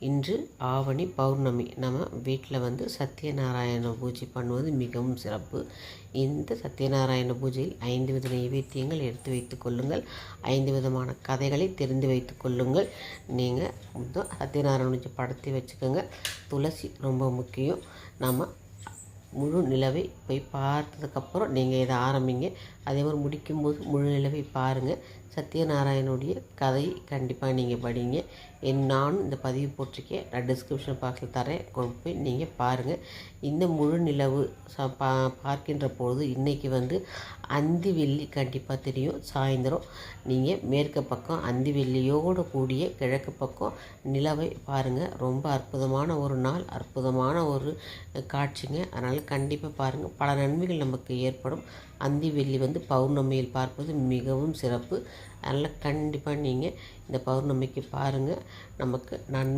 இன்று ஆவணி பௌர்ணமி. நம்ம வீட்டில் சத்யநாராயண பூஜை பண்ணுவது மிகவும் சிறப்பு. இந்த சத்யநாராயண பூஜையில் 5 வித நைவேத்தியங்கள் எடுத்து வைத்து கொள்ளுங்கள். 5 விதமான கதைகளை தெரிந்து வைத்து கொள்ளுங்கள். நீங்கள் சத்யநாராயண பூஜை படத்தை வச்சுக்கோங்க. துளசி ரொம்ப முக்கியம். நம்ம முழு நிலவை போய் பார்த்ததுக்கப்புறம் நீங்கள் இதை ஆரம்பிங்க. அதே மாதிரி முடிக்கும்போது முழு நிலவை பாருங்கள். சத்யநாராயணுடைய கதையை கண்டிப்பாக நீங்கள் படிங்க. நானும் இந்த பதிவு போட்டிருக்கேன், நான் டிஸ்கிரிப்ஷன் பாக்ஸில் தரேன், கொண்டு போய் நீங்கள் பாருங்கள். இந்த முழு நிலவு பார்க்கின்ற பொழுது இன்றைக்கி அந்தி வெள்ளி கண்டிப்பாக தெரியும். சாயந்தரம் நீங்கள் மேற்கு பக்கம் அந்தி வெள்ளியோடு கூடிய கிழக்கு பக்கம் நிலவை பாருங்கள். ரொம்ப அற்புதமான ஒரு நாள், அற்புதமான ஒரு காட்சிங்க. அதனால் கண்டிப்பாக பாருங்கள். பல நன்மைகள் நமக்கு ஏற்படும். அந்தி வெள்ளி பௌர்ணமியில் பார்ப்பது மிகவும் சிறப்பு. அதனால் கண்டிப்பாக நீங்கள் இந்த பௌர்ணமிக்கு பாருங்கள். நமக்கு நன்மை